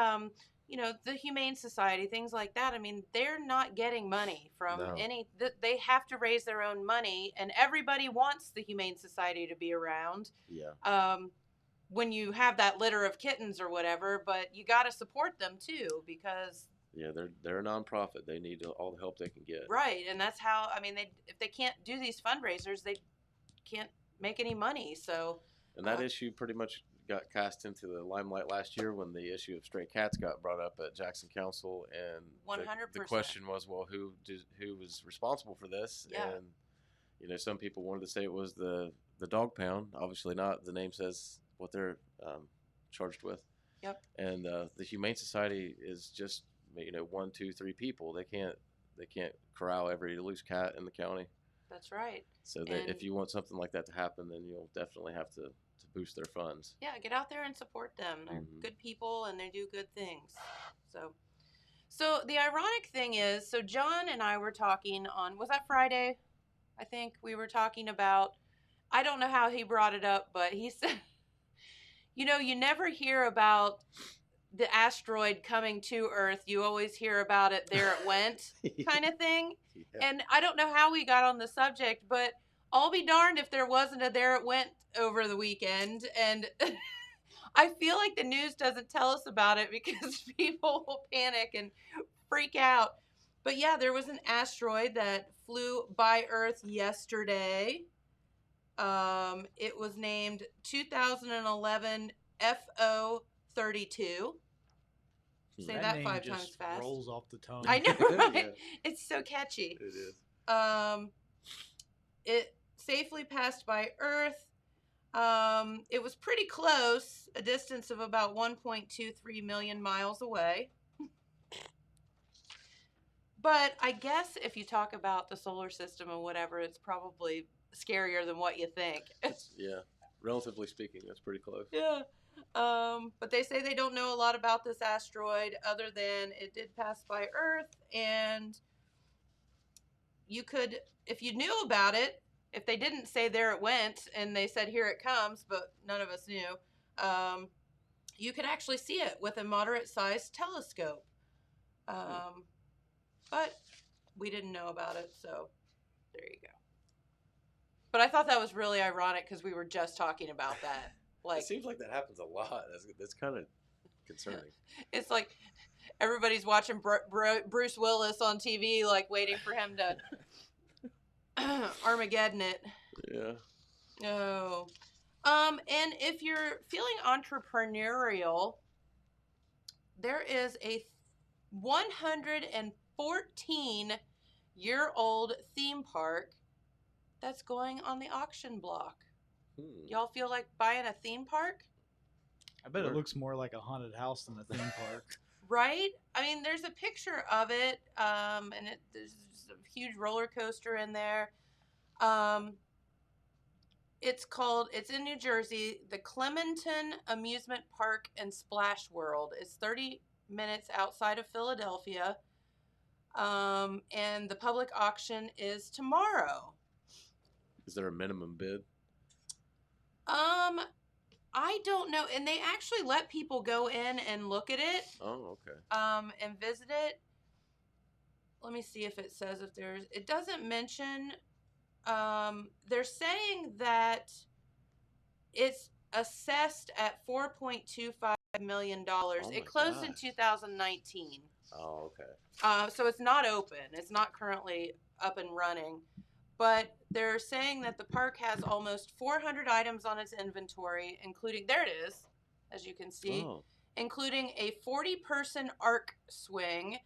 you know, the Humane Society, things like that. I mean, they're not getting money from any. They have to raise their own money, and everybody wants the Humane Society to be around.
Yeah.
When you have that litter of kittens or whatever, but you got to support them too, because
Yeah, they're a nonprofit. They need all the help they can get.
right, and that's how. I mean, if they can't do these fundraisers, they can't make any money. So
And that issue pretty much got cast into the limelight last year when the issue of stray cats got brought up at Jackson Council, and
100%.
the question was, well, who was responsible for this?
Yeah.
And some people wanted to say it was the dog pound. Obviously not. The name says what they're charged with.
Yep.
And the Humane Society is just 1, 2, 3 people. They can't corral every loose cat in the county.
That's right.
So that if you want something like that to happen, then you'll definitely have to boost their funds.
Yeah, get out there and support them. They're good people and they do good things. So the ironic thing is, so John and I were talking on, was that Friday? I think we were talking about, I don't know how he brought it up, but he said, you never hear about the asteroid coming to Earth. You always hear about it, there it went, kind of thing. Yeah. And I don't know how we got on the subject, but I'll be darned if there wasn't a there it went over the weekend. And I feel like the news doesn't tell us about it because people will panic and freak out. But yeah, there was an asteroid that flew by Earth yesterday. It was named 2011 FO32. Say that 5 times fast.
Rolls off the tongue.
I know, right?
Yeah.
It's so catchy.
It is.
It safely passed by Earth. It was pretty close, a distance of about 1.23 million miles away. But I guess if you talk about the solar system and whatever, it's probably scarier than what you think.
Yeah, relatively speaking, that's pretty close.
Yeah. But they say they don't know a lot about this asteroid other than it did pass by Earth, and you could, if you knew about it, if they didn't say there it went and they said here it comes, but none of us knew, you could actually see it with a moderate sized telescope. But we didn't know about it, so there you go. But I thought that was really ironic because we were just talking about that. Like,
it seems like that happens a lot. That's kind of concerning.
It's like everybody's watching Bruce Willis on TV, like waiting for him to Armageddon it.
Yeah.
Oh. And if you're feeling entrepreneurial, there is a 114-year-old theme park that's going on the auction block. Y'all feel like buying a theme park?
I bet it looks more like a haunted house than a theme park.
Right? I mean, there's a picture of it, and there's a huge roller coaster in there. It's in New Jersey, the Clementon Amusement Park and Splash World. It's 30 minutes outside of Philadelphia, and the public auction is tomorrow.
Is there a minimum bid?
I don't know, and they actually let people go in and look at it.
Oh, okay.
And visit it. Let me see if it says if there's. It doesn't mention. They're saying that it's assessed at $4.25 million. It closed in 2019.
Oh, okay.
So it's not open. It's not currently up and running. But they're saying that the park has almost 400 items on its inventory, including, there it is, as you can see, including a 40-person arc swing,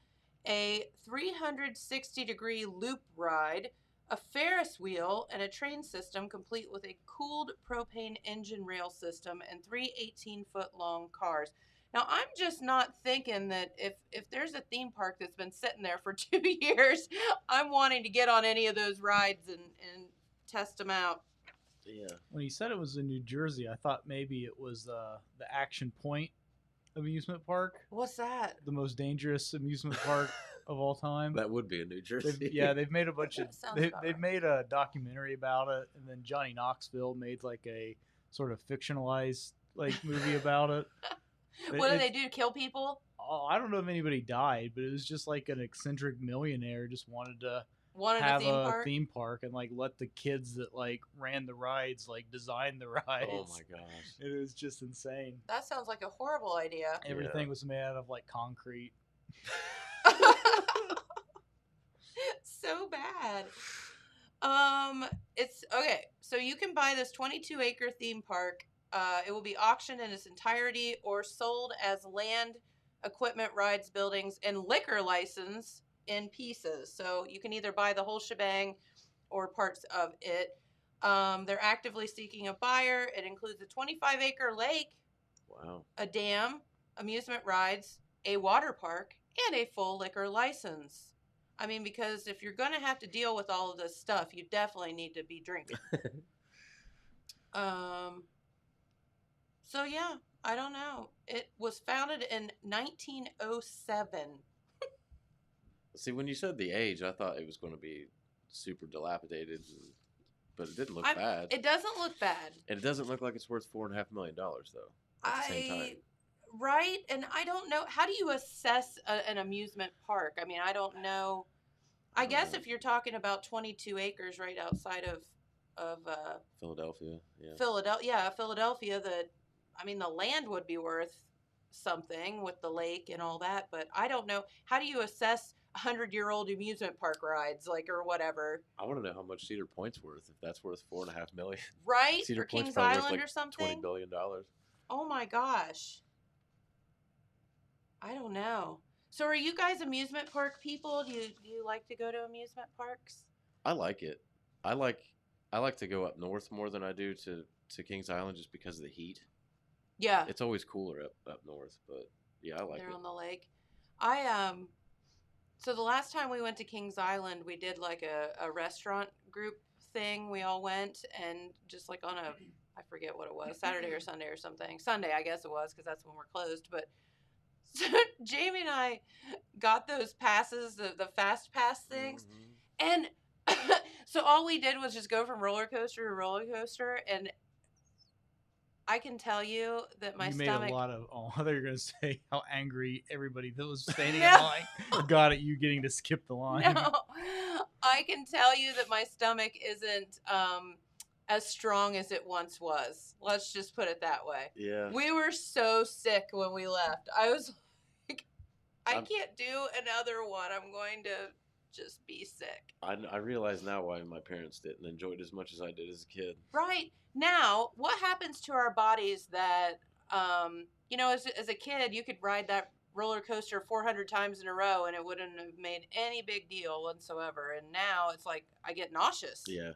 a 360-degree loop ride, a Ferris wheel, and a train system complete with a cooled propane engine rail system and 3 18-foot-long cars. Now, I'm just not thinking that if there's a theme park that's been sitting there for 2 years, I'm wanting to get on any of those rides and test them out.
Yeah.
When you said it was in New Jersey, I thought maybe it was the Action Point amusement park.
What's that?
The most dangerous amusement park of all time.
That would be in New Jersey.
They've made a bunch of. They've made a documentary about it, and then Johnny Knoxville made like a sort of fictionalized movie about it.
What do they do to kill people?
Oh, I don't know if anybody died, but it was just like an eccentric millionaire just wanted to have a theme park and let the kids that ran the rides design the rides.
Oh my gosh.
It was just insane.
That sounds like a horrible idea.
Everything was made out of concrete.
So bad. It's okay. So you can buy this 22-acre theme park. It will be auctioned in its entirety or sold as land, equipment, rides, buildings, and liquor license in pieces. So you can either buy the whole shebang or parts of it. They're actively seeking a buyer. It includes a 25-acre lake,
Wow.
a dam, amusement rides, a water park, and a full liquor license. I mean, because if you're going to have to deal with all of this stuff, you definitely need to be drinking. So yeah, I don't know. It was founded in 1907.
See, when you said the age, I thought it was going to be super dilapidated, but it didn't look bad.
It doesn't look bad.
And it doesn't look like it's worth $4.5 million, though. At the same time.
Right, and I don't know. How do you assess an amusement park? I mean, I don't know. I guess if you're talking about 22 acres right outside of
Philadelphia, yeah.
Philadelphia. The land would be worth something with the lake and all that, but I don't know. How do you assess 100-year-old amusement park rides, or whatever?
I want to know how much Cedar Point's worth. If that's worth $4.5 million,
right?
Cedar
Or
Point's
Kings
probably
Island
worth
or something.
$20 billion.
Oh my gosh. I don't know. So are you guys amusement park people? Do you like to go to amusement parks?
I like it. I like to go up north more than I do to Kings Island just because of the heat.
Yeah.
It's always cooler up north, but yeah, I like
They're
it.
on the lake. So the last time we went to Kings Island, we did like a restaurant group thing. We all went and just like on I forget what it was, Saturday or Sunday or something. Sunday, I guess it was, because that's when we're closed. But so Jamie and I got those passes, the fast pass things.
Mhm.
And so all we did was just go from roller coaster to roller coaster. And I can tell you that my
You made
stomach.
a lot of. Oh, I thought you were going to say how angry everybody that was standing
No.
in line got at you getting to skip the line.
No, I can tell you that my stomach isn't as strong as it once was. Let's just put it that way.
Yeah.
We were so sick when we left. I was like, I
I'm-
can't do another one. I'm going to just be sick.
I realize now why my parents didn't enjoy it as much as I did as a kid.
Right. Now, what happens to our bodies that, as a kid, you could ride that roller coaster 400 times in a row and it wouldn't have made any big deal whatsoever. And now it's like I get nauseous
Yeah.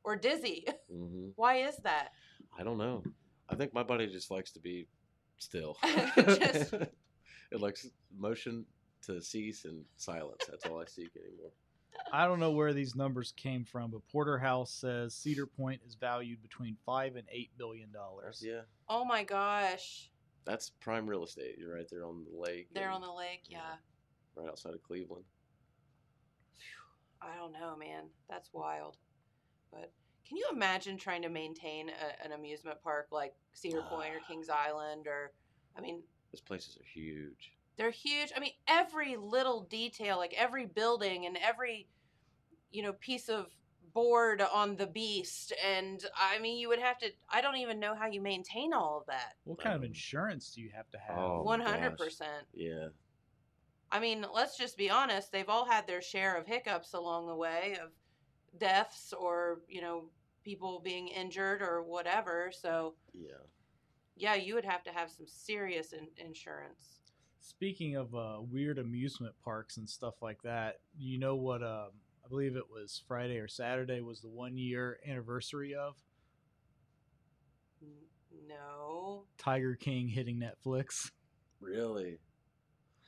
or dizzy.
Hmm.
Why is that?
I don't know. I think my body just likes to be still.
Just-
It likes motion to cease and silence. That's all I seek anymore.
I don't know where these numbers came from, but Porterhouse says Cedar Point is valued between $5 and $8 billion.
Yeah.
Oh my gosh.
That's prime real estate. You're right there on the lake.
They're
and
on the lake, yeah.
right outside of Cleveland.
I don't know, man. That's wild. But can you imagine trying to maintain an amusement park like Cedar Point or Kings Island
Those places are huge.
they're huge. I mean, every little detail, like every building and every, piece of board on the beast. And I mean, you would have to, I don't even know how you maintain all of that.
What kind of insurance do you have to have?
Oh, my
100%.
Yeah.
I mean, let's just be honest. They've all had their share of hiccups along the way, of deaths or, people being injured or whatever. So, yeah, you would have to have some serious insurance.
Speaking of weird amusement parks and stuff like that, you know what? I believe it was Friday or Saturday was the 1-year anniversary of
No.
Tiger King hitting Netflix.
Really?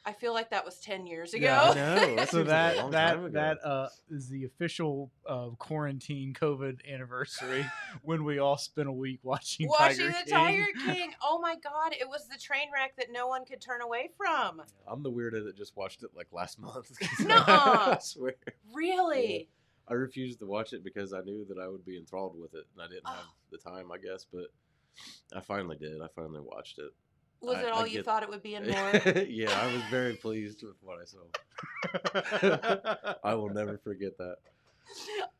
I feel like that was 10 years ago.
Yeah,
I know. That
So
seems like a long time ago.
that is the official quarantine COVID anniversary when we all spent a week watching
Watching
Tiger
the
King.
Tiger King. Oh my God. It was the train wreck that no one could turn away from.
I'm the weirdo that just watched it like last month.
Nuh-uh.
I swear.
Really?
I refused to watch it because I knew that I would be enthralled with it, and I didn't have the time, I guess. But I finally did. I finally watched it.
Was it all
I
you
get-
thought it would be and more?
Yeah, I was very pleased with what I saw. I will never forget that.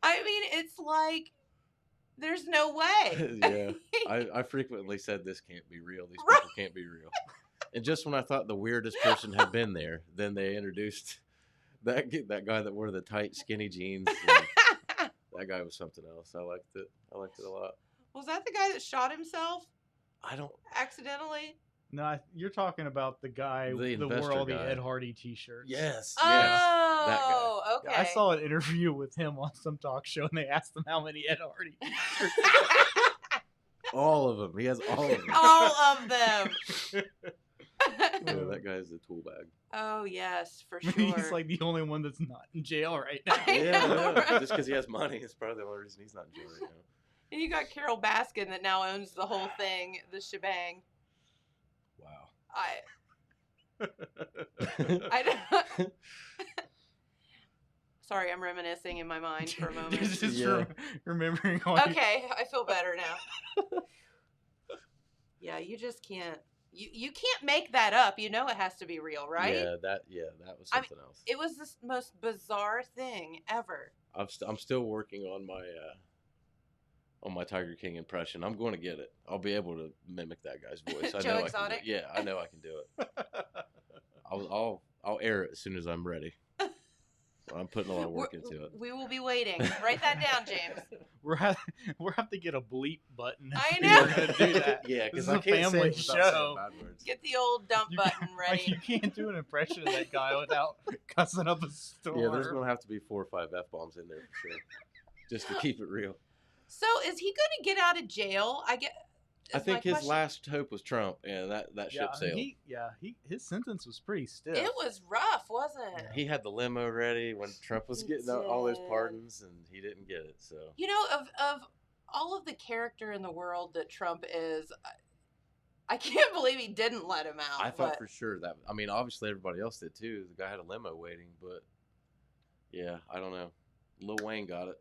I mean, it's like there's no way.
Yeah, I frequently said this can't be real. These
Right.
people can't be real. And just when I thought the weirdest person had been there, then they introduced that guy that wore the tight, skinny jeans. And that guy was something else. I liked it. I liked it a lot.
Was that the guy that shot himself
I don't.
accidentally?
No, you're talking about the guy
The
that wore
investor
all the
guy.
Ed Hardy T-shirts.
Yes.
Oh, okay.
Yeah, I saw an interview with him on some talk show, and they asked him how many Ed Hardy T-shirts.
All of them. He has all of them.
All of them.
Yeah, that guy's a tool bag.
Oh yes, for sure.
He's like the only one that's not in jail right now.
I
Yeah,
know,
yeah.
right?
Just because he has money, it's probably the only reason he's not in jail right now.
And you got Carol Baskin that now owns the whole thing, the shebang.
Wow.
I don't. Sorry, I'm reminiscing in my mind for a moment.
Just
Yeah.
remembering all your-
Okay, I feel better now. Yeah, you just can't. You can't make that up. You know it has to be real, right?
Yeah, that was
I mean,
something else.
It was the most bizarre thing ever.
I'm still working on my Tiger King impression. I'm going to get it. I'll be able to mimic that guy's voice. I
Joe
know I can
Exotic?
do it. Yeah, I know I can do it. I'll air it as soon as I'm ready. I'm putting a lot of work into it.
We will be waiting. Write that down, James.
We'll have to get a bleep button.
I
if
know.
We're gonna do that.
Yeah,
This
because
is
I
a
can't say
family
it without saying
show.
bad words.
Get the old dump
You
button
Like, you
ready.
can't do an impression of that guy without cussing up a store.
Yeah, there's gonna have to be 4 or 5 f-bombs in there for sure, just to keep it real.
So is he going to get out of jail?
I
is
think
my
his
question.
last hope was Trump, and that ship sailed.
His sentence was pretty stiff.
It was rough, wasn't it?
He had the limo ready when Trump was
He
getting all those
did.
pardons, and he didn't get it. So
You know, of all of the character in the world that Trump is, I can't believe he didn't let him out.
I thought
but
for sure that. I mean, obviously everybody else did too. The guy had a limo waiting, but yeah, I don't know. Lil Wayne got it.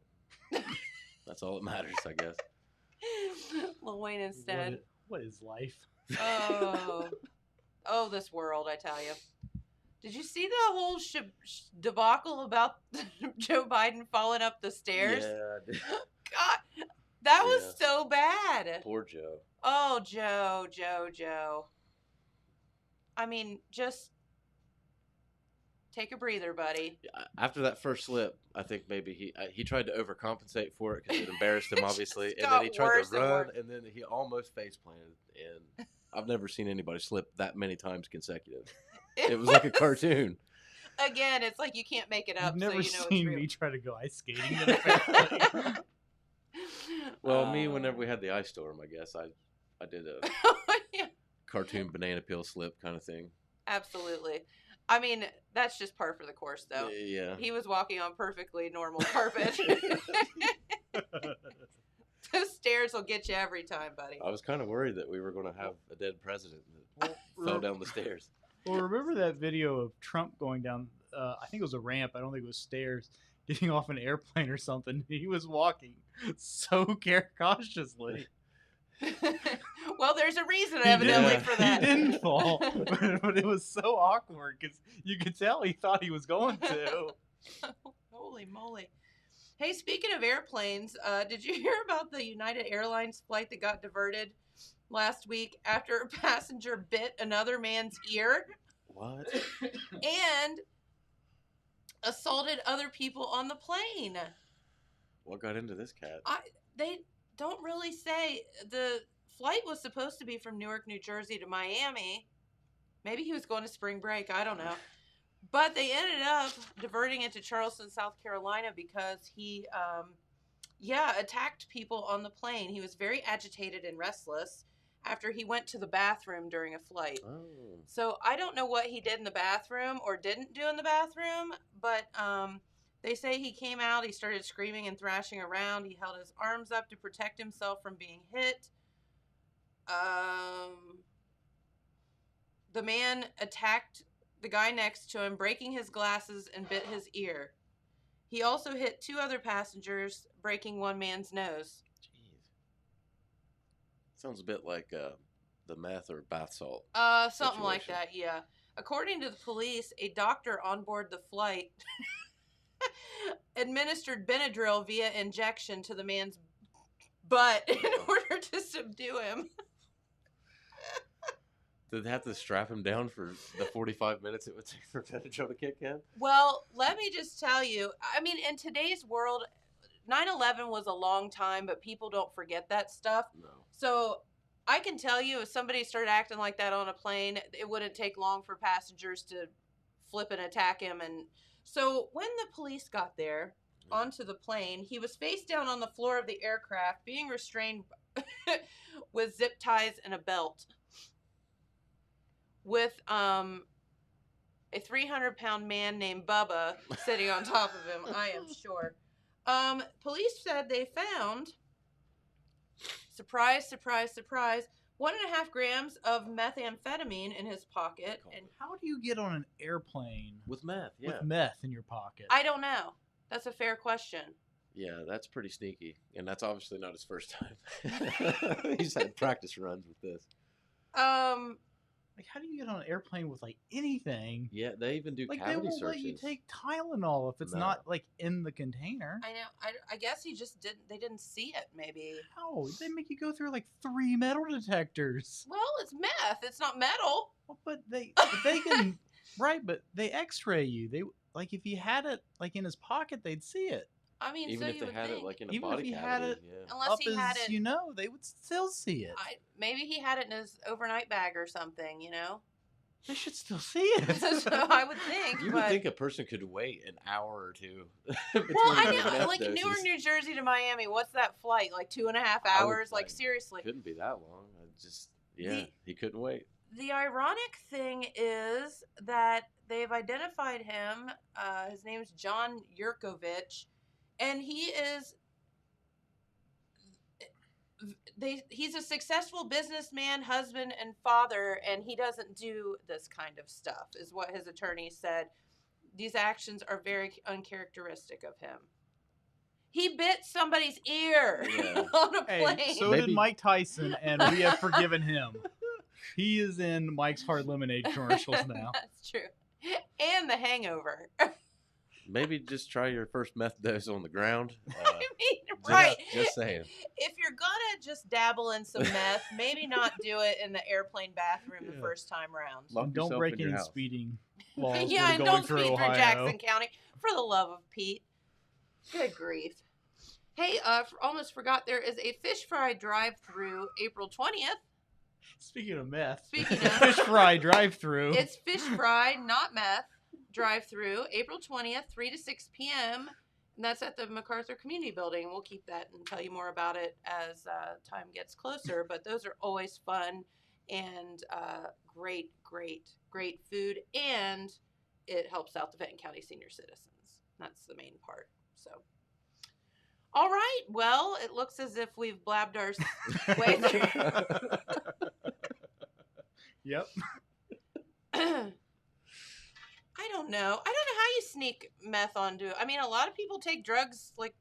That's all that matters, I guess.
Lil Wayne instead.
What is life?
Oh, this world, I tell you. Did you see the whole debacle about Joe Biden falling up the stairs?
Yeah,
God, that was
Yeah.
so bad.
poor Joe.
Oh, Joe. I mean, just take a breather, buddy.
Yeah, after that first slip, I think maybe he tried to overcompensate for it because it embarrassed him, obviously,
just
and then he
got
tried
worse
to
and
run,
worse.
and then he almost face planted. And I've never seen anybody slip that many times consecutive. It was like a cartoon.
Again, it's like you can't make it up,
You've never
so you know
seen
it's real.
me try to go ice skating. Apparently.
Well, me, whenever we had the ice storm, I guess I did a
Yeah,
cartoon banana peel slip kind of thing.
absolutely. I mean, that's just par for the course, though.
Yeah.
He was walking on perfectly normal carpet. Those stairs will get you every time, buddy.
I was kind of worried that we were going to have a dead president that fell down the stairs.
Well, remember that video of Trump going down? I think it was a ramp. I don't think it was stairs. Getting off an airplane or something. He was walking so cautiously.
Well, there's a reason, evidently,
didn't-
for that.
He didn't fall, but it was so awkward because you could tell he thought he was going to.
Holy moly. Hey, speaking of airplanes, did you hear about the United Airlines flight that got diverted last week after a passenger bit another man's ear
What?
and assaulted other people on the plane?
What got into this cat?
They don't really say. The flight was supposed to be from Newark, New Jersey to Miami. Maybe he was going to spring break. I don't know. But they ended up diverting it to Charleston, South Carolina because he, attacked people on the plane. He was very agitated and restless after he went to the bathroom during a flight.
Oh.
So I don't know what he did in the bathroom or didn't do in the bathroom, but they say he came out, he started screaming and thrashing around. He held his arms up to protect himself from being hit. The man attacked the guy next to him, breaking his glasses and bit his ear. He also hit 2 other passengers, breaking one man's nose.
Jeez. Sounds a bit like the meth or bath salt.
Something like
Situation.
that, yeah. According to the police, a doctor on board the flight administered Benadryl via injection to the man's butt in order to subdue him.
Did they have to strap him down for the 45 minutes it would take for Benadryl to kick in?
Well, let me just tell you, I mean, in today's world, 9/11 was a long time, but people don't forget that stuff.
No.
So I can tell you, if somebody started acting like that on a plane, it wouldn't take long for passengers to flip and attack him. And so when the police got there onto the plane, he was face down on the floor of the aircraft, being restrained with zip ties and a belt, with a 300-pound man named Bubba sitting on top of him, I am sure. Police said they found, surprise, surprise, surprise, 1.5 grams of methamphetamine in his pocket. And
How do you get on an airplane
With meth, yeah.
with meth in your pocket?
I don't know. That's a fair question.
Yeah, that's pretty sneaky. And that's obviously not his first time. He's had practice runs with this.
Like, how do you get on an airplane with like anything?
Yeah, they even do
Like, they
cavity
won't
searches.
let you take Tylenol if it's
No.
not like in the container.
I know. I guess he just didn't. They didn't see it. Maybe.
How? They make you go through like 3 metal detectors.
Well, it's meth. It's not metal.
Well, but they can right, but they X-ray you. They like if you had it like in his pocket, they'd see it.
I mean,
Even
so
if
you
they
would
had
think.
it like in a
Even if
body
he had
cavity.
it-
Yeah.
Unless
Up
he had
as
it.
you know, they would still see it.
Maybe he had it in his overnight bag or something. You know.
They should still see it.
So I would think.
You
but...
would think a person could wait an hour or two.
Well, I know,
know.
like Newark, New Jersey to Miami. What's that flight? Like 2.5
I would
hours? Like
think
seriously.
Couldn't be that long. I just, yeah,
The-
he couldn't wait.
The ironic thing is that they've identified him. His name's John Yurkovich, and he is. He's a successful businessman, husband, and father, and he doesn't do this kind of stuff, is what his attorney said. These actions are very uncharacteristic of him. He bit somebody's ear
Yeah.
on a
Hey,
plane.
so
Maybe-
did Mike Tyson, and we have forgiven him. He is in Mike's Hard Lemonade commercials now.
That's true. And The Hangover.
Maybe just try your first meth dose on the ground.
I mean,
Just-
right.
Just saying.
If you're gonna just dabble in some meth, maybe not do it in the airplane bathroom the
Yeah.
first time around.
Lock
And don't
yourself
break
in your
any
house.
speeding laws.
Yeah,
when
and
going
don't
through
speed through
Ohio.
Jackson County, for the love of Pete. Good grief. Hey, almost forgot, there is a fish fry drive-through April 20th.
Speaking of meth,
Speaking of-
fish fry drive-through.
It's fish fry, not meth, drive-through April 20th, 3 to 6 p.m. And that's at the MacArthur Community Building. We'll keep that and tell you more about it as time gets closer. But those are always fun and great, great, great food. And it helps out the Benton County senior citizens. That's the main part. So, all right. Well, it looks as if we've blabbed our way through.
Yep.
I don't know. I don't know how you sneak meth onto. I mean, a lot of people take drugs like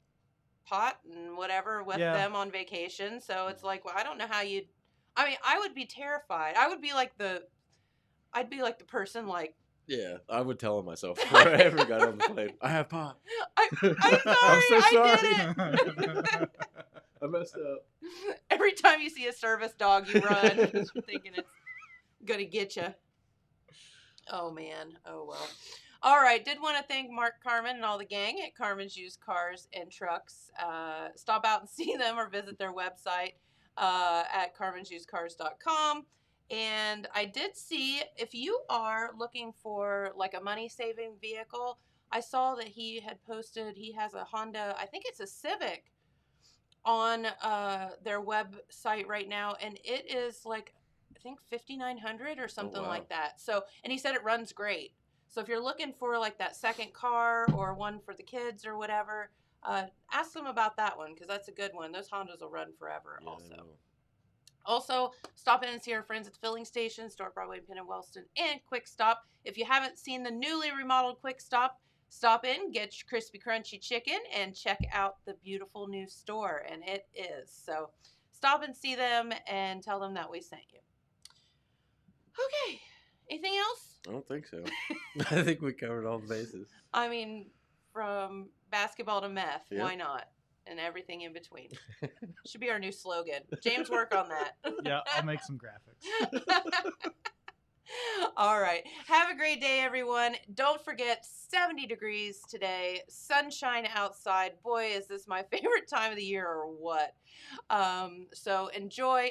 pot and whatever with
Yeah.
them on vacation. So it's like, well, I don't know how you. I mean, I would be terrified. I would be like I'd be like the person like,
Yeah, I would tell him myself before I ever got on the plane. I have pot.
I'm sorry,
I'm so
I
sorry.
did it.
I messed up.
Every time you see a service dog, you run because you're thinking it's gonna get you. Oh man. Oh well. All right. Did want to thank Mark Carmen and all the gang at Carmen's Used Cars and Trucks. Stop out and see them or visit their website at carmensusedcars.com. And I did see, if you are looking for like a money saving vehicle, I saw that he had posted, he has a Honda, I think it's a Civic, on their website right now, and it is like, I think 5,900 or something
wow.
like that. So, and he said it runs great. So if you're looking for like that second car or one for the kids or whatever, ask them about that one, because that's a good one. Those Hondas will run forever.
Yeah, I
Also,
know.
also stop in and see our friends at the filling station, Store Broadway, Penn and Wellston, and Quick Stop. If you haven't seen the newly remodeled Quick Stop, stop in, get your crispy crunchy chicken, and check out the beautiful new store. And it is. So stop and see them and tell them that we sent you. Okay. Anything else?
I don't think so. I think we covered all the bases.
I mean, from basketball to meth,
Yeah.
why not? And everything in between. Should be our new slogan. James, work on that.
Yeah, I'll make some graphics.
All right. Have a great day, everyone. Don't forget, 70 degrees today, sunshine outside. Boy, is this my favorite time of the year or what? So enjoy.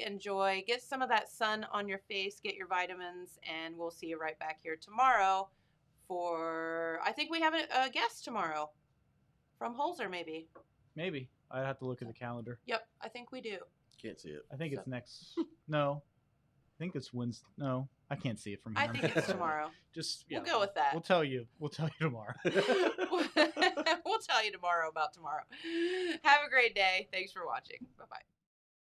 Get some of that sun on your face, get your vitamins, and we'll see you right back here tomorrow for, I think we have a guest tomorrow from Holzer, maybe.
Maybe. I'd have to look at the calendar.
Yep, I think we do.
Can't see it.
I think it's
So-
next. No. I think it's Wednesday. No, I can't see it from
I
here.
think it's tomorrow.
Just
We'll go with that.
We'll tell you. We'll tell you tomorrow.
We'll tell you tomorrow about tomorrow. Have a great day. Thanks for watching. Bye-bye.